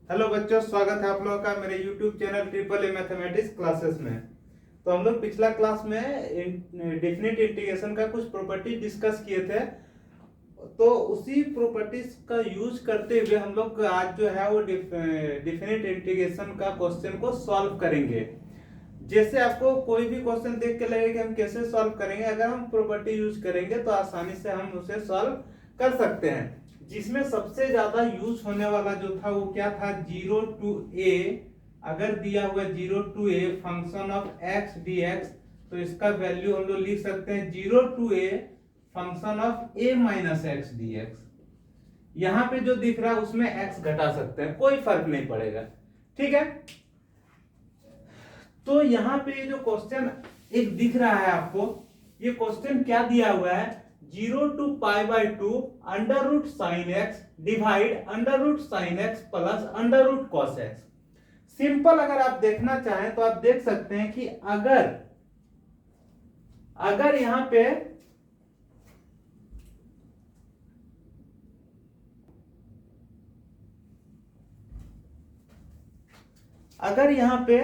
Hello बच्चों, स्वागत है आप लोगों का मेरे YouTube channel triple A mathematics classes में। तो हम लोग पिछला क्लास में डेफिनेट इंटीग्रेशन का कुछ प्रॉपर्टी डिस्कस किए थे। तो उसी प्रॉपर्टीज का यूज करते हुए हम लोग आज जो है वो डेफिनेट इंटीग्रेशन का क्वेश्चन को सॉल्व करेंगे। जैसे आपको कोई भी क्वेश्चन देख के लगेगा कि हम कैसे सॉल्व करेंगे, अगर हम प्रॉपर्टी यूज करेंगे तो आसानी से हम उसे सॉल्व कर सकते हैं। जिसमें सबसे ज्यादा यूज होने वाला जो था वो क्या था, 0 to a। अगर दिया हुआ 0 to a function of x dx, तो इसका वैल्यू हम लोग लिख सकते हैं 0 to a function of a minus x dx। यहां पे जो दिख रहा है उसमें x घटा सकते हैं, कोई फर्क नहीं पड़ेगा। ठीक है, तो यहाँ पे ये जो क्वेश्चन एक दिख रहा है आपको, ये क्वेश्चन क्या दिया हुआ है, 0 to pi by 2 under root sine x divide under root sine x plus under root cos x. Simple अगर आप देखना चाहें तो आप देख सकते हैं कि अगर यहां पे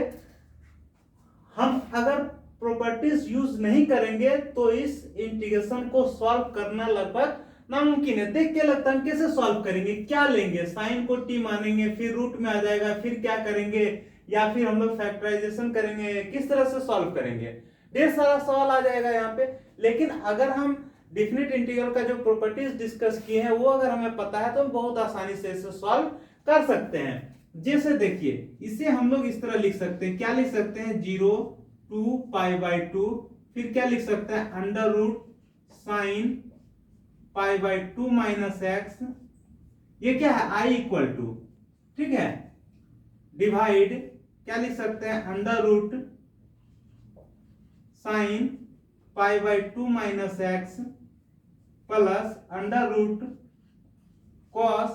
हम अगर प्रॉपर्टीज यूज नहीं करेंगे तो इस इंटीग्रेशन को सॉल्व करना लगभग नामुमकिन है। देख के लगता है हम कैसे सॉल्व करेंगे, क्या लेंगे, साइन को टी मानेंगे, फिर रूट में आ जाएगा, फिर क्या करेंगे, या फिर हम लोग फैक्टराइजेशन करेंगे, किस तरह से सॉल्व करेंगे, ढेर सारा सवाल आ जाएगा यहाँ पे। लेकिन अगर हम डेफिनेट इंटीग्रल का जो प्रॉपर्टीज डिस्कस किए हैं वो अगर हमें पता है तो हम बहुत आसानी से इसे सॉल्व कर सकते हैं। जैसे देखिए, इसे हम लोग इस तरह लिख सकते हैं, क्या लिख सकते हैं, 0 to पाई बाई 2, फिर क्या लिख सकते हैं, under root sine pi by 2 minus x, ये क्या है, i इक्वल टू, ठीक है, डिवाइड क्या लिख सकते हैं, under root sine pi by 2 minus x plus under root cos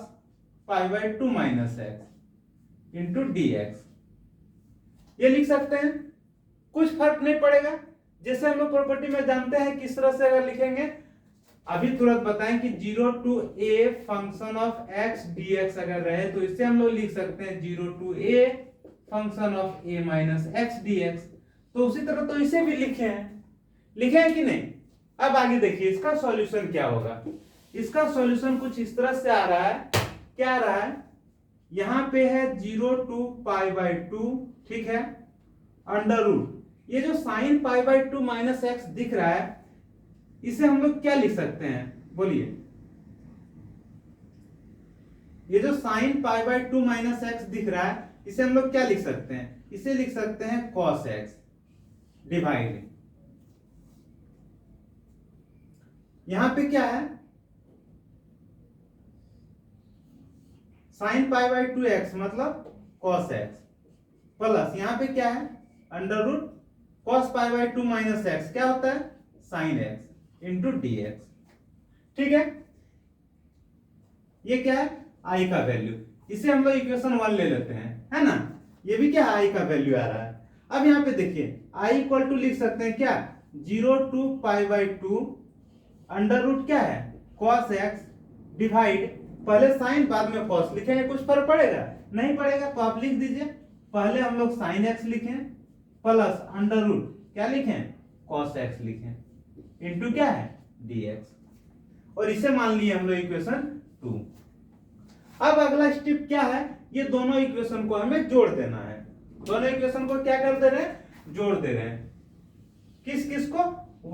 pi by 2 minus x into dx। ये लिख सकते हैं, कुछ फर्क नहीं पड़ेगा। जैसे हम लोग प्रॉपर्टी में जानते हैं किस तरह से अगर लिखेंगे, अभी तुरंत बताएं कि 0 to a function of x dx अगर रहे तो इसे हम लोग लिख सकते हैं 0 to a function of a minus x dx। तो उसी तरह तो इसे भी लिखे हैं कि नहीं। अब आगे देखिए इसका सॉल्यूशन क्या होगा। इसका सॉल्यूशन कुछ इस तरह से आ रहा है, क्या आ रहा है, यहां पे है 0 to पाई बाई 2, ठीक है, अंडर रूट, ये जो sign pi by 2 minus x दिख रहा है इसे हम लोग क्या लिख सकते हैं, बोलिए। ये जो sign pi by 2 minus x दिख रहा है इसे हम लोग क्या लिख सकते हैं, इसे लिख सकते हैं कॉस एक्स डिवाइड, यहां पे क्या है, साइन पाई बाई 2 एक्स मतलब कॉस एक्स, प्लस यहां पे क्या है, under root cos pi by 2 minus x क्या होता है, साइन एक्स इंटू dx। ठीक है, ये क्या है, i का वैल्यू, इसे हम लोग इक्वेशन 1 ले लेते हैं, है ना। ये भी क्या i का वैल्यू आ रहा है। अब यहां पे देखिए i इक्वल टू लिख सकते हैं क्या, 0 to pi by 2 under root क्या है, cos x डिवाइड, पहले साइन बाद में cos लिखेंगे, कुछ फर्क पड़ेगा, नहीं पड़ेगा, तो आप लिख दीजिए, पहले हम लोग साइन x लिखें प्लस अंडर रूट क्या लिखें, cos x लिखें इंटू क्या है, dx, और इसे मान लिए हम लोग इक्वेशन 2। अब अगला स्टेप क्या है, ये दोनों इक्वेशन को हमें जोड़ देना है। दोनों इक्वेशन को क्या कर दे रहे हैं, जोड़ दे रहे हैं, किस किस को,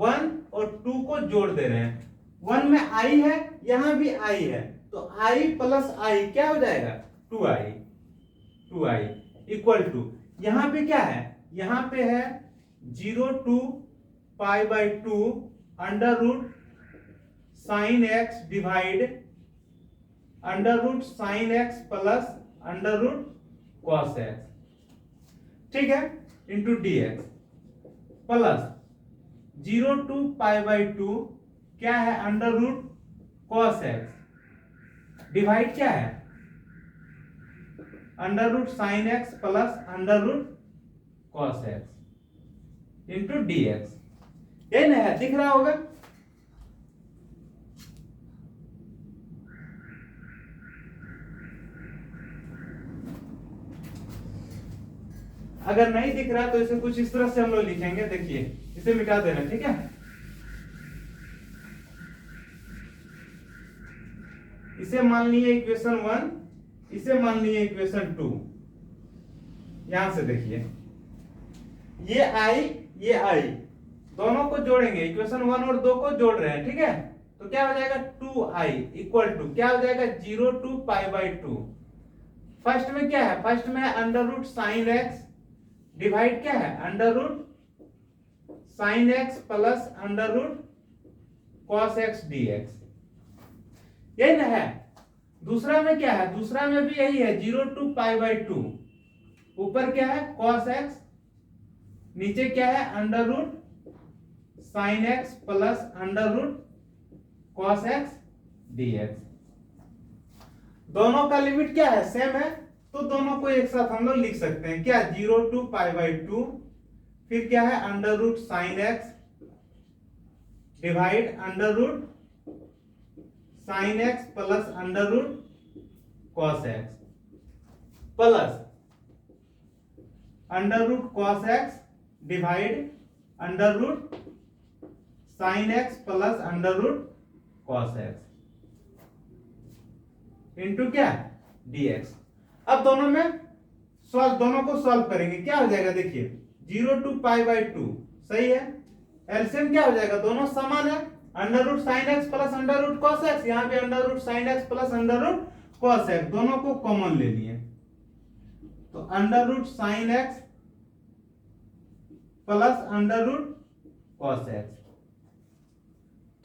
1 और 2 को जोड़ दे रहे हैं। 1 में i है, यहां भी i है, तो i प्लस i क्या हो जाएगा, 2i इक्वल टू, यहां पे क्या है, यहां पे है 0 to pi by 2 under root sine x divide under root sine x plus under root cos x, ठीक है, into dx plus 0 to pi by 2 क्या है, under root cos x divide क्या है, under root sine x plus under root cos x. Into dx। यही ना है, दिख रहा होगा। अगर नहीं दिख रहा तो इसे कुछ इस तरह से हम लोग लिखेंगे, देखिए इसे मिटा देना, ठीक है। इसे मान लिए इक्वेशन 1, इसे मान लिए इक्वेशन 2। यहां से देखिए ये आई दोनों को जोड़ेंगे, इक्वेशन 1 और 2 को जोड़ रहे हैं, ठीक है। तो क्या हो जाएगा 2i इक्वल टू क्या हो जाएगा 0 to π/2। फर्स्ट में क्या है, फर्स्ट में under root sine x divide क्या है under root sine x plus under root cos x dx, यही ना है। दूसरा में क्या है, दूसरा में भी यही है 0 to π/2। ऊपर क्या है cos x, नीचे क्या है under root sine x plus under root cos x dx। दोनों का लिमिट क्या है सेम है, तो दोनों को एक साथ हम लोग लिख सकते हैं, क्या 0 to π/2, फिर क्या है under root sine x divide under root sine x plus under root cos x plus under root cos x divide under root sine x plus under root cos x into क्या dx। अब दोनों को solve करेंगे, क्या हो जाएगा देखिए 0 to π/2 सही है। एलसीएम क्या हो जाएगा, दोनों समान है, under root sine x plus under root cos x, यहाँ पे under root sine x plus under root cos x, दोनों को कॉमन ले लिए, तो under root sine x plus under root cos x,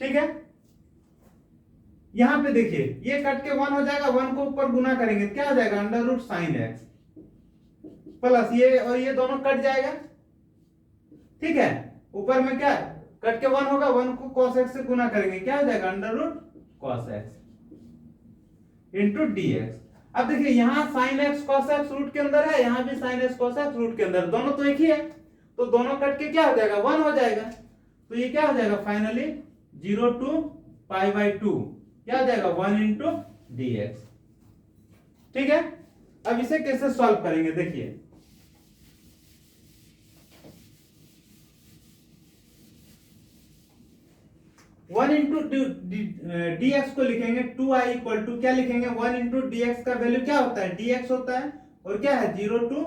ठीक है। यहां पे देखिए ये कट के 1 हो जाएगा, 1 को ऊपर गुना करेंगे क्या हो जाएगा under root sine x plus ये और ये दोनों कट जाएगा, ठीक है। ऊपर में क्या कट के 1 होगा, 1 को cos x से गुना करेंगे क्या हो जाएगा under root cos x into dx। अब देखिए यहाँ sine x cos x root के अंदर है, यहाँ भी sine x cos x root के अंदर, दोनों तो एक ही है, तो दोनों कट के क्या हो जाएगा 1 हो जाएगा, तो ये क्या हो जाएगा फाइनली 0 to π/2 क्या हो जाएगा 1 इंटू dx, ठीक है। अब इसे कैसे सॉल्व करेंगे देखिए, वन इंटू dx को लिखेंगे 2i इक्वल टू क्या लिखेंगे 1 इंटू dx का वैल्यू क्या होता है dx होता है, और क्या है 0 to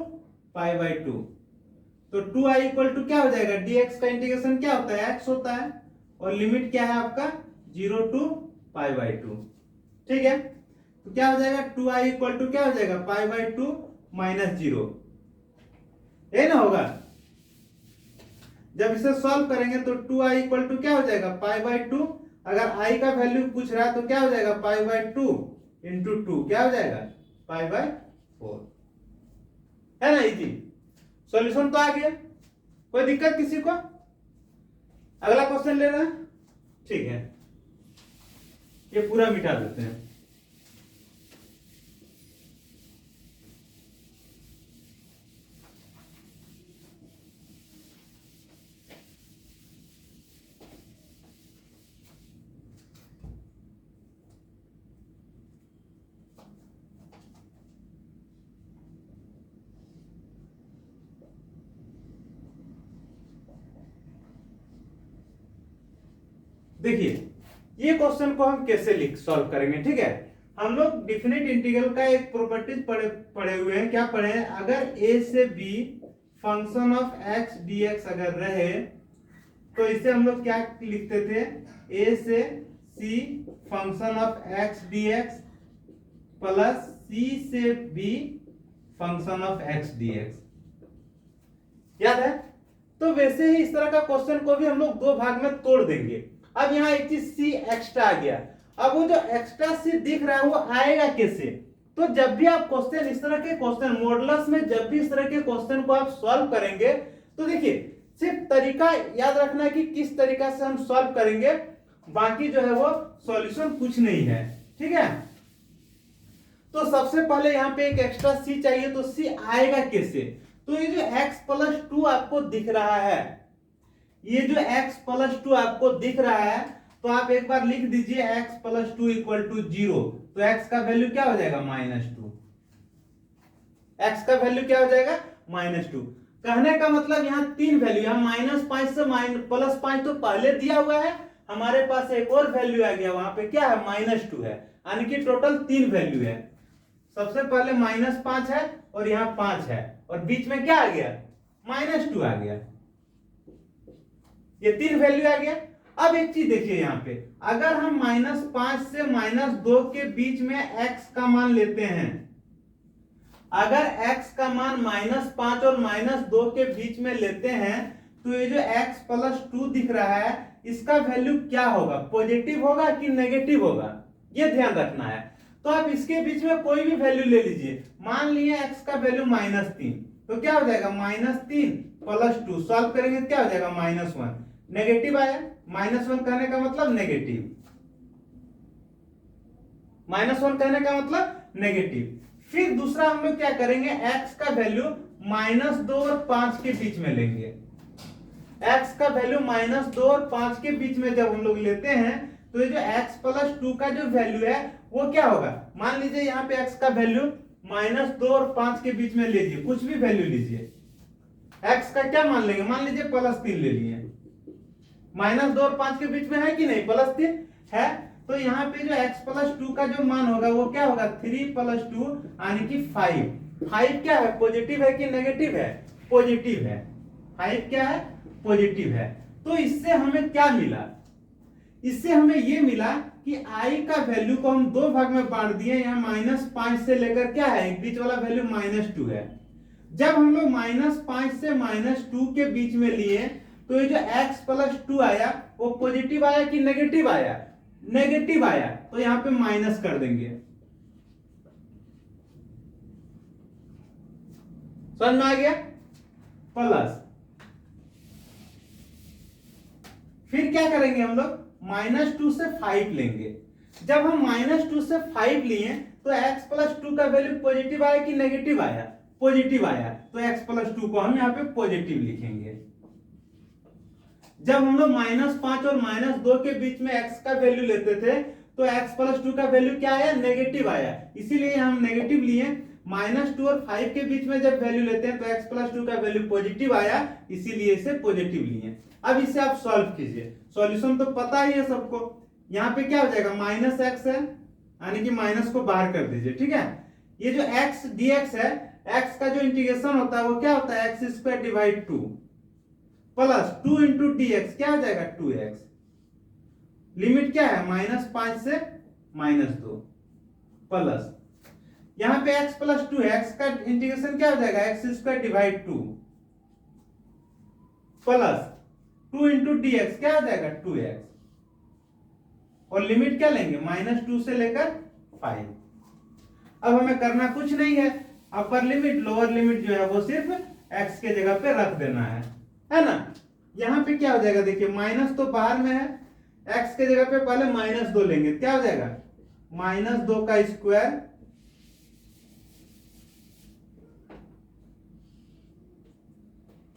π/2, तो 2i इक्वल टू क्या हो जाएगा dx का इंटीग्रेशन क्या होता है x होता है, और लिमिट क्या है आपका 0 to π/2, ठीक है। तो क्या हो जाएगा 2i इक्वल टू क्या हो जाएगा π/2 माइनस 0, ये ना होगा। जब इसे सॉल्व करेंगे तो 2i इक्वल टू क्या हो जाएगा π/2, अगर i का वैल्यू पूछ रहा है तो क्या हो जाएगा π/2 इंटू 2 क्या हो जाएगा π/4, है ना इजी। सॉल्यूशन तो आ गया, कोई दिक्कत किसी को, अगला क्वेश्चन ले रहे हैं, ठीक है। ये पूरा मिटा देते हैं, देखिए ये क्वेश्चन को हम कैसे लिख सॉल्व करेंगे, ठीक है। हम लोग डिफिनिट इंटीग्रल का एक प्रॉपर्टीज पढ़े हुए हैं, क्या पढ़े हैं, अगर a से b function of x dx अगर रहे तो इसे हम लोग क्या लिखते थे, a से c function of x dx plus c से b function of x dx, याद है। तो वैसे ही इस तरह का क्वेश्चन को भी हम लोग दो भाग में तोड़ देंगे। अब यहाँ एक चीज सी एक्स्ट्रा आ गया, अब वो जो एक्स्ट्रा सी दिख रहा है वो आएगा कैसे, तो जब भी आप क्वेश्चन इस तरह के क्वेश्चन मॉडुलस में जब भी इस तरह के क्वेश्चन को आप सॉल्व करेंगे तो देखिए सिर्फ तरीका याद रखना कि किस तरीका से हम सॉल्व करेंगे, बाकी जो है वो सॉल्यूशन कुछ नहीं है, ठीक है। तो सबसे पहले यहाँ पे एक एक्स्ट्रा सी चाहिए, तो सी आएगा कैसे, तो ये जो x+2 आपको दिख रहा है, ये जो x+2 आपको दिख रहा है, तो आप एक बार लिख दीजिए x+2 इक्वल टू 0, तो x का वैल्यू क्या हो जाएगा -2, x का वैल्यू क्या हो जाएगा -2। कहने का मतलब यहाँ तीन वैल्यू, यहाँ -5 से +5 तो पहले दिया हुआ है, हमारे पास एक और वैल्यू आ गया, वहां पे क्या है -2 है, यानी कि टोटल तीन वैल्यू है। सबसे पहले -5 है और यहाँ 5 है और बीच में क्या आ गया, -2 आ गया, ये तीन वैल्यू आ गया। अब एक चीज देखिए यहाँ पे, अगर हम -5 से -2 के बीच में x का मान लेते हैं, अगर x का मान -5 और -2 के बीच में लेते हैं, तो ये जो x + 2 दिख रहा है, इसका वैल्यू क्या होगा, पॉजिटिव होगा कि नेगेटिव होगा, ये ध्यान रखना है। तो आप इसके बीच में कोई भी वैल्यू ले लीजिए, मान लिए x का वैल्यू -3, तो क्या हो जाएगा, -3 + 2, सॉल्व करेंगे क्या हो जाएगा, -1, नेगेटिव आया, -1 कहने का मतलब नेगेटिव, -1 कहने का मतलब नेगेटिव। फिर दूसरा हम लोग क्या करेंगे, x का वैल्यू -2 और 5 के बीच में लेंगे, x का वैल्यू -2 और 5 के बीच में जब हम लोग लेते हैं, तो ये जो x + 2 का जो वैल्यू है वो क्या होगा, मान लीजिए यहाँ पे x का वैल्यू -2 और 5 के बीच में लीजिए, कुछ भी वैल्यू लीजिए, x का क्या मान लेंगे, मान लीजिए +3 ले लिए, -2 और 5 के बीच में है कि नहीं, +3 है, तो यहाँ पे जो x + 2 का जो मान होगा वो क्या होगा, 3 + 2 यानी कि 5। 5 क्या है, पॉजिटिव है कि नेगेटिव है, पॉजिटिव है, 5 क्या है, पॉजिटिव है। तो इससे हमें क्या मिला, इससे हमें ये मिला कि i का वैल्यू को हम दो भाग में बांट दिए, यहाँ -5 से लेकर क्या है, बीच वाला वैल्यू -2 है। जब हम लोग -5 से -2 के बीच में लिए, तो ये जो x + 2 आया वो पॉजिटिव आया कि नेगेटिव आया, नेगेटिव आया, तो यहां पे माइनस कर देंगे, समझ में आ गया, प्लस, फिर क्या करेंगे हम लोग, -2 से 5 लेंगे। जब हम -2 से 5 लिए, तो x + 2 का वैल्यू पॉजिटिव आया कि नेगेटिव आया, पॉजिटिव आया, तो x + 2 को हम यहाँ पे पॉजिटिव लिखेंगे। जब हम लोग -5 और -2 के बीच में x का वैल्यू लेते थे, तो x + 2 का वैल्यू क्या आया, नेगेटिव आया, इसीलिए हम नेगेटिव लिए। -2 और 5 के बीच में जब वैल्यू लेते हैं, तो x + 2 का वैल्यू पॉजिटिव आया, इसीलिए इसे पॉजिटिव लिए। अब इसे आप सॉल्व कीजिए, सॉल्यूशन तो पता ही है सबको, यहाँ पे क्या हो जाएगा, -x है, यानी कि माइनस को बाहर कर दीजिए, ठीक है। ये जो x dx है, x का जो इंटीग्रेशन होता है वो क्या होता है, x² / 2 प्लस 2 × dx क्या हो जाएगा, 2x, लिमिट क्या है, -5 से -2, प्लस यहां पे x + 2 है, x का इंटीग्रेशन क्या हो जाएगा, x² / 2 प्लस 2 × dx क्या हो जाएगा, 2x, और लिमिट क्या लेंगे, -2 से लेकर 5। अब हमें करना कुछ नहीं है, अपर लिमिट लोअर लिमिट जो है वो सिर्फ x के जगह पे रख देना है ना। यहां पे क्या हो जाएगा, देखिए माइनस तो बाहर में है, x के जगह पे पहले -2 लेंगे, क्या हो जाएगा, -2 का स्क्वायर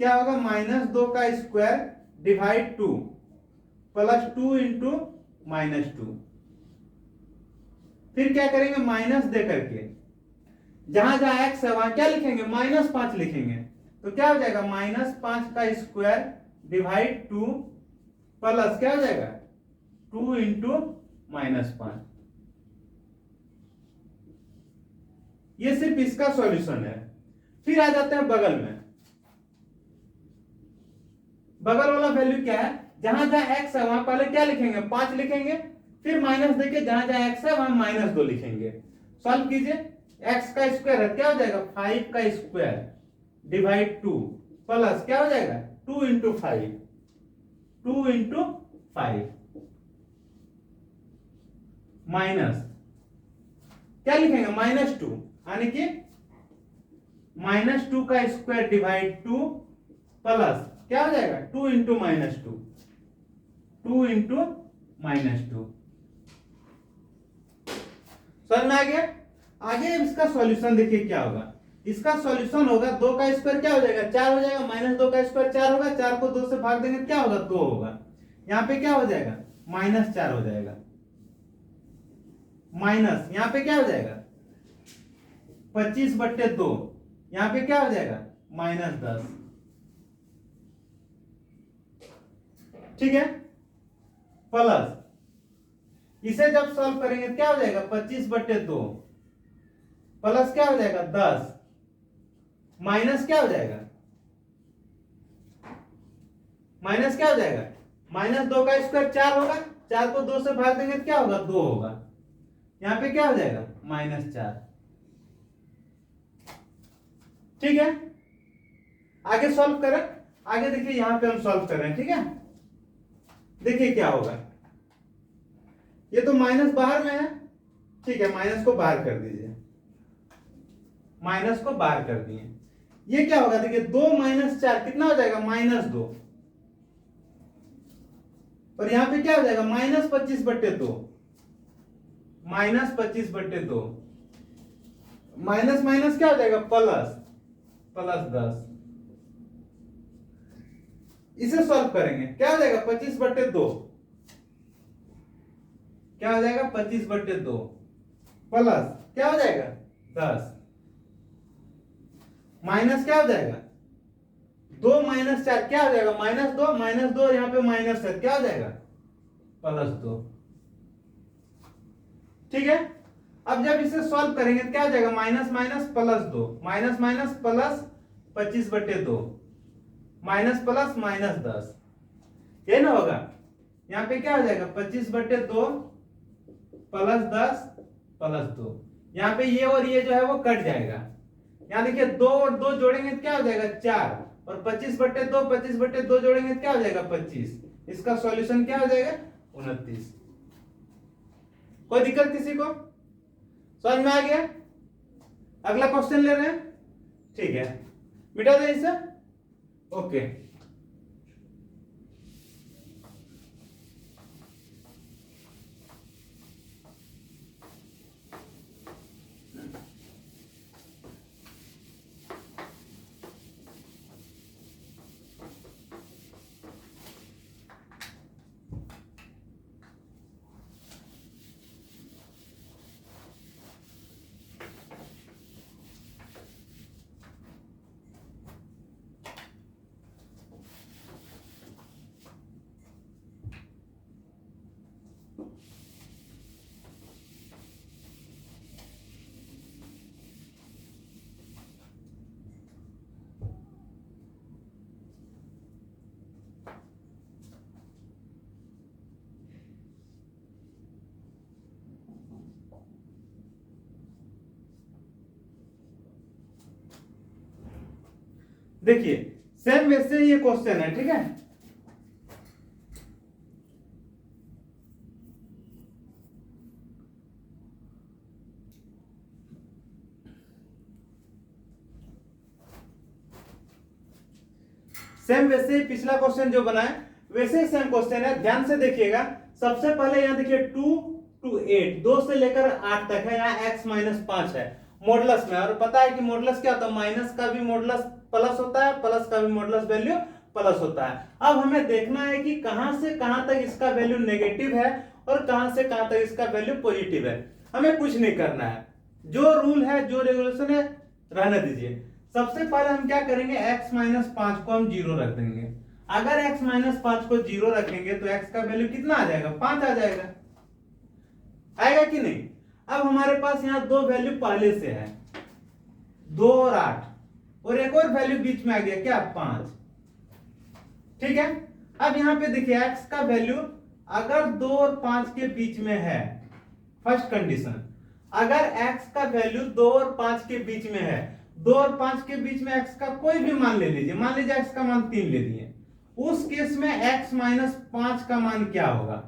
क्या होगा, -2 का स्क्वायर डिवाइड 2 प्लस 2 × -2। फिर क्या करेंगे, माइनस दे करके जहां जहां x है वहां क्या लिखेंगे, -5 लिखेंगे, तो क्या हो जाएगा, -5 का स्क्वायर डिवाइड 2 प्लस क्या हो जाएगा, 2 × -5। ये सिर्फ इसका सॉल्यूशन है। फिर आ जाते हैं बगल में, बगल वाला वैल्यू क्या है, जहां जहां x है वहां पहले क्या लिखेंगे, 5 लिखेंगे, फिर माइनस देके जहां जहां x है वहां -2 लिखेंगे। सॉल्व कीजिए, x का स्क्वायर है, क्या हो जाएगा, 5 का स्क्वायर डिवाइड 2 प्लस क्या हो जाएगा, 2 × 5, 2 × 5 माइनस क्या लिखेंगे, -2, यानी कि -2 का स्क्वायर डिवाइड 2 प्लस क्या हो जाएगा, 2 × -2, 2 × -2। समझ में आ गया। आगे इसका सॉल्यूशन देखिए क्या होगा, इसका सॉल्यूशन होगा 2 का स्क्वायर क्या हो जाएगा, 4 हो जाएगा, -2 का स्क्वायर 4 होगा, 4 को 2 से भाग देंगे क्या होगा, 2 होगा, यहाँ पे क्या हो जाएगा, -4 हो जाएगा, माइनस यहाँ पे क्या हो जाएगा, 25/2, यहाँ पे क्या हो जाएगा, -10, ठीक है, प्लस इसे जब सॉल्व करेंगे क्या हो जाएगा 25/2 प्लस क्या हो जाएगा 10 माइनस क्या हो जाएगा -2 का स्क्वायर 4 होगा, 4 को 2 से भाग देंगे तो क्या होगा 2 होगा, यहां पे क्या हो जाएगा -4। ठीक है, आगे सॉल्व करें, आगे देखिए यहां पे हम सॉल्व कर रहे हैं। ठीक है, देखिए क्या होगा, ये तो माइनस बाहर में है, ठीक है माइनस को बाहर कर दीजिए, माइनस को बाहर कर दिए, ये क्या होगा देखिए 2 - 4 कितना हो जाएगा -2, और यहां पे क्या हो जाएगा -25/2 -25/2 माइनस माइनस क्या हो जाएगा प्लस 10। इसे सॉल्व करेंगे क्या हो जाएगा 25/2 क्या हो जाएगा 25/2 प्लस क्या हो जाएगा 10 माइनस क्या हो जाएगा 2 - 4 क्या हो जाएगा -2 और यहां पे माइनस है क्या हो जाएगा +2। ठीक है, अब जब इसे सॉल्व करेंगे तो क्या हो जाएगा minus minus +2 minus minus plus 25/2 minus plus -10, ये ना होगा, यहां पे क्या हो जाएगा 25/2 प्लस 10 प्लस 2, यहां पे ये और ये जो है वो कट जाएगा, यहां देखिए 2 और 2 जोड़ेंगे तो क्या हो जाएगा 4, और 25/2 जोड़ेंगे तो क्या हो जाएगा 25, इसका सॉल्यूशन क्या हो जाएगा 29। कोई दिक्कत किसी को, समझ में आ गया? अगला क्वेश्चन ले रहे हैं, ठीक है मिटा दे इसे, ओके। देखिए सेम वैसे ये क्वेश्चन है, ठीक है, सेम वैसे ही पिछला क्वेश्चन जो बना है वैसे ही सेम क्वेश्चन है, ध्यान से देखिएगा। सबसे पहले यहां देखिए 2 to 8 2 से लेकर 8 तक है, यहाँ x - 5 है मॉडुलस में, और पता है कि मॉडुलस क्या होता है, माइनस का भी मॉडुलस प्लस होता है, प्लस का भी मॉडुलस वैल्यू प्लस होता है। अब हमें देखना है कि कहां से कहां तक इसका वैल्यू नेगेटिव है और कहां से कहां तक इसका वैल्यू पॉजिटिव है। हमें कुछ नहीं करना है, जो रूल है जो रेगुलेशन है रहने दीजिए। सबसे पहले हम क्या करेंगे, x - 5 को हम 0 रख देंगे। अगर x - 5 को 0 रखेंगे तो x का वैल्यू कितना आ जाएगा 5 आ जाएगा, आएगा कि नहीं। अब हमारे पास यहाँ दो वैल्यू पहले से है 2 और 8, और एक और वैल्यू बीच में आ गया क्या 5, ठीक है। अब यहाँ पे देखिए x का वैल्यू अगर 2 और 5 के बीच में है, फर्स्ट कंडीशन, अगर x का वैल्यू 2 और 5 के बीच में है, 2 और 5 के बीच में x का कोई भी मान ले लीजिए, मान लीजिए x का मान 3 ले लिए, उस केस में x - 5 का मान क्या होगा,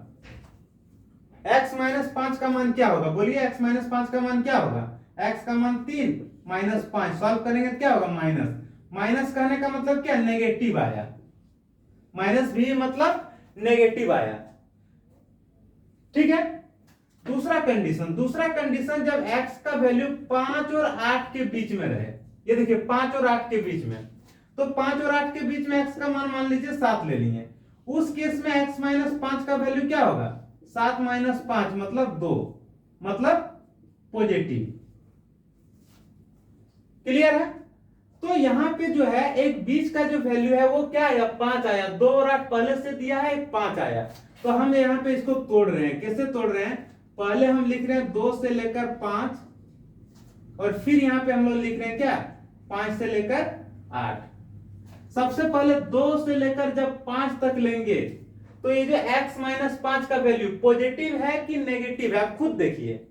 x - 5 का मान क्या होगा, बोलिए x - 5 का मान क्या होगा, x का मान 3 - 5 सॉल्व करेंगे तो क्या होगा माइनस, माइनस कहने का मतलब क्या नेगेटिव आया, माइनस भी मतलब नेगेटिव आया, ठीक है। दूसरा कंडीशन जब x का वैल्यू 5 और 8 के बीच में रहे, ये देखिए 5 और 8 के बीच में, तो 5 और 8 के बीच में x का मान लीजिए 7 ले लिए, उस केस में x - 5 का वैल्यू क्या होगा 7 - 5 मतलब 2, मतलब पॉजिटिव, क्लियर है। तो तो यहाँ पे जो है एक बीच का जो वैल्यू है वो क्या आया, 5 आया। 2 और 8 पहले से दिया है, 5 आया। तो हम यहाँ पे इसको तोड़ रहे हैं। कैसे तोड़ रहे हैं, पहले हम लिख रहे हैं 2 से लेकर 5, और फिर यहाँ पे हम लोग लिख रहे हैं क्या, 5 से लेकर 8। सबसे पहले 2 से लेकर जब 5 तक लेंगे तो ये जो x माइनस 5 का वैल्यू पॉजिटिव है कि नेगेटिव है, आप खुद देखिए।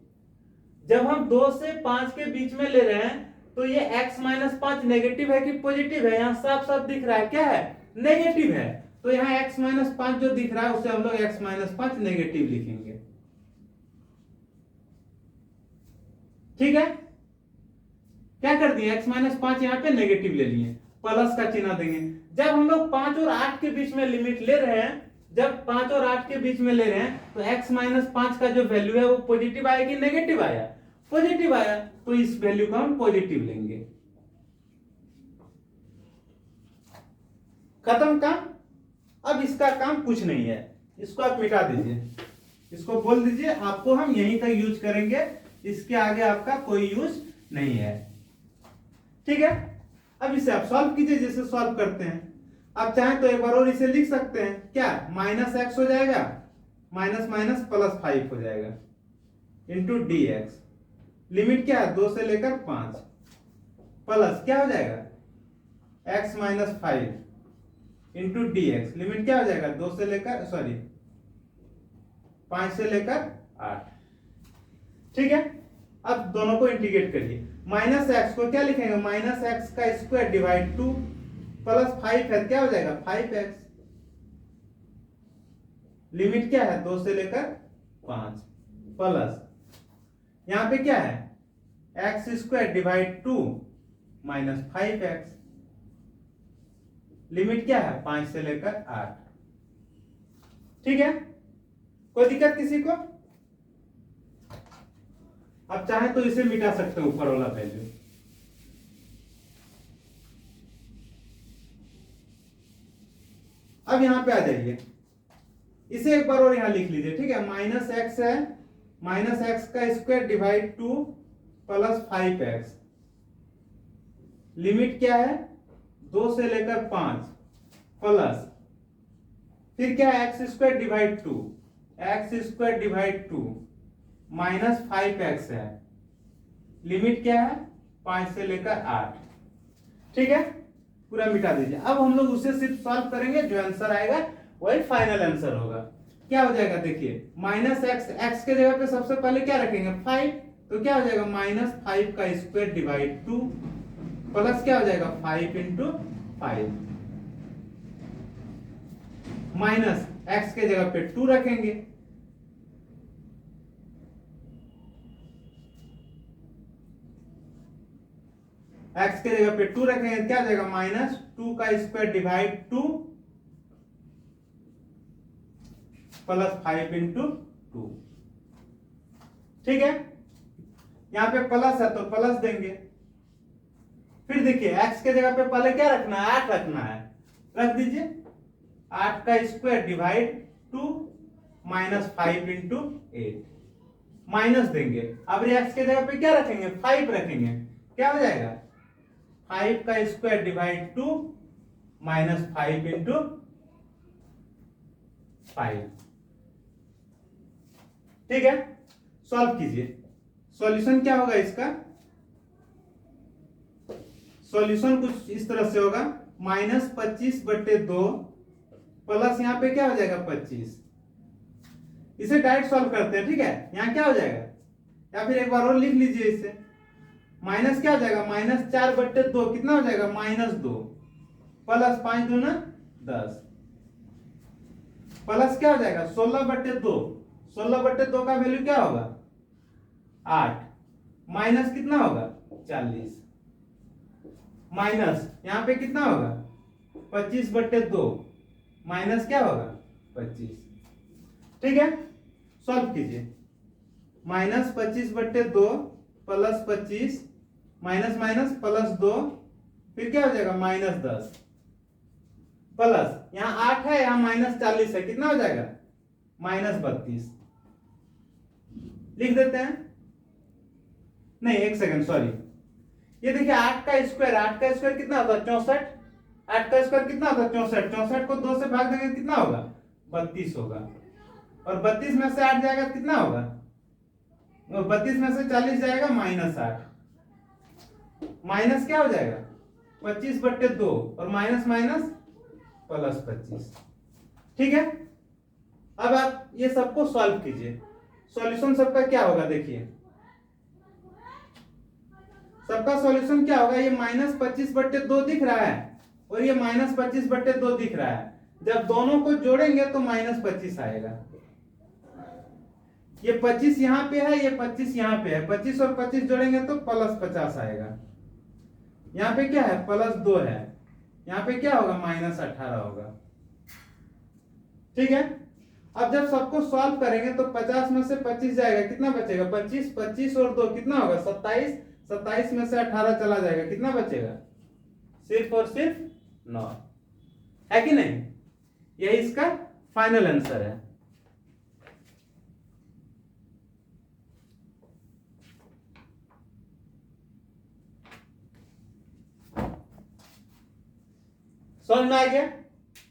जब हम 2 से 5 के बीच में ले रहे हैं तो ये x माइनस 5 नेगेटिव है कि पॉजिटिव है, यहां साफ साफ दिख रहा है क्या है, नेगेटिव है। तो यहाँ x माइनस 5 जो दिख रहा है उसे हम लोग x माइनस 5 नेगेटिव लिखेंगे। ठीक है, क्या कर दिए, x माइनस 5 यहाँ पे नेगेटिव ले लिए, प्लस का चिन्ह देंगे। जब हम लोग 5 और 8 के बीच में लिमिट ले रहे हैं, जब 5 और 8 के बीच में ले रहे हैं तो x माइनस 5 का जो वैल्यू है वो पॉजिटिव आया कि नेगेटिव आया, पॉजिटिव आया। तो इस वैल्यू को हम पॉजिटिव लेंगे। खत्म काम। अब इसका काम कुछ नहीं है, इसको आप मिटा दीजिए, इसको बोल दीजिए आपको हम यहीं तक यूज करेंगे, इसके आगे आपका कोई यूज नहीं है। ठीक है, अब इसे आप सॉल्व कीजिए जैसे सॉल्व करते हैं। आप चाहें तो एक बार और इसे लिख सकते हैं, क्या माइनस एक्स हो जाएगा, माइनस माइनस प्लस 5 हो जाएगा इंटू डी एक्स। लिमिट क्या है, 2 से लेकर 5, प्लस क्या हो जाएगा x minus 5 into D x. Limit क्या हो जाएगा, 2 से लेकर 5 से लेकर 8। ठीक है, अब दोनों को इंटीग्रेट करिए। माइनस एक्स को क्या लिखेंगे, माइनस एक्स का स्क्वायर डिवाइड 2 प्लस 5 है, क्या हो जाएगा 5x। लिमिट क्या है, 2 से लेकर 5, प्लस यहां पे क्या है, x square divide 2 minus 5x। Limit क्या है, 5 से लेकर 8। ठीक है, कोई दिक्कत किसी को। आप चाहे तो इसे मिटा सकते हो ऊपर वाला वैल्यू। अब यहां पे आ जाइए, इसे एक बार और यहां लिख लीजिए। ठीक है, माइनस एक्स है, माइनस एक्स का square divide 2 plus 5x। Limit क्या है, 2 से लेकर 5, प्लस फिर क्या है, x square divide 2, x square divide 2 minus 5x है। लिमिट क्या है, 5 से लेकर 8। ठीक है, पूरा मिटा दीजिए। अब हम लोग उसे सिर्फ सॉल्व करेंगे, जो आंसर आएगा वही फाइनल आंसर होगा। क्या हो जाएगा, देखिए माइनस एक्स, एक्स के जगह पे सबसे पहले क्या रखेंगे 5, तो क्या हो जाएगा माइनस 5 का स्क्वायर डिवाइड 2 प्लस क्या हो जाएगा 5 इंटू 5, माइनस एक्स के जगह पे 2 रखेंगे, एक्स के जगह पे 2 रखेंगे, क्या हो जाएगा माइनस 2 का स्क्वायर डिवाइड 2 प्लस 5 इंटू 2। ठीक है, यहां पे प्लस है तो प्लस देंगे। फिर देखिए x के जगह पे पहले क्या रखना है, 8 रखना है, रख दीजिए। 8 का square divide 2 minus 5 into 8, minus देंगे। अब x के जगह पे क्या रखेंगे, 5 रखेंगे, क्या हो जाएगा 5 का स्क्वायर डिवाइड 2 माइनस 5 इंटू 5। ठीक है, सॉल्व कीजिए। सॉल्यूशन क्या होगा इसका, सॉल्यूशन कुछ इस तरह से होगा, माइनस 25/2 प्लस यहां पे क्या हो जाएगा 25। इसे डायरेक्ट सॉल्व करते हैं। ठीक है, यहां क्या हो जाएगा, या फिर एक बार और लिख लीजिए इसे। माइनस क्या हो जाएगा, माइनस 4/2 कितना हो जाएगा -2 प्लस 5 दूना 10 प्लस क्या हो जाएगा 16/2। 16/2 का वैल्यू क्या होगा 8, माइनस कितना होगा 40, माइनस यहां पे कितना होगा 25/2 माइनस क्या होगा 25। ठीक है, सॉल्व कीजिए। Minus 25/2 plus 25 minus minus plus 2, फिर क्या हो जाएगा -10 प्लस यहां 8 है, यहां -40 है, कितना हो जाएगा -32। लिख देते हैं, नहीं एक सेकंड सॉरी, ये देखिए 8 का स्क्वायर कितना होता है 64। 8 का स्क्वायर कितना होता है 64। 64 को 2 से भाग देंगे कितना होगा 32 होगा। और 32 में से 8 जाएगा कितना होगा, 32 में से 40 जाएगा -8। माइनस क्या हो जाएगा 25/2 और माइनस माइनस +25। ठीक है, अब आप ये सबको सॉल्व कीजिए। सॉल्यूशन सबका क्या होगा देखिए, सबका सॉल्यूशन क्या होगा, ये -25/2 दिख रहा है और ये -25/2 दिख रहा है। जब दोनों को जोड़ेंगे तो -25 आएगा। ये 25 यहाँ पे है, ये 25 यहाँ पे है, 25 और 25 जोड़ेंगे तो +50 आएगा। यहाँ पे क्या है +2 है, यहाँ पे क्या होगा -18 होगा। ठीक है, अब जब सबको सॉल्व करेंगे तो 50 में से 25 जाएगा कितना बचेगा 25, 25 और 2 कितना होगा 27, 27 में से 18 चला जाएगा कितना बचेगा सिर्फ और सिर्फ 9, है कि नहीं। यही इसका फाइनल आंसर है। समझ में आ गया।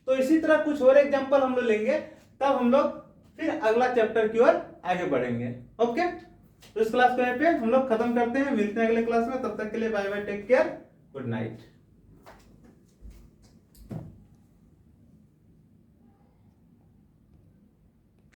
तो इसी तरह कुछ और एग्जांपल हम लोग लेंगे, तब हम लोग फिर अगला चैप्टर की ओर आगे बढ़ेंगे। ओके, तो इस क्लास को यहाँ पे हम लोग खत्म करते हैं, मिलते हैं अगले क्लास में। तब तक के लिए bye bye, take care, good night.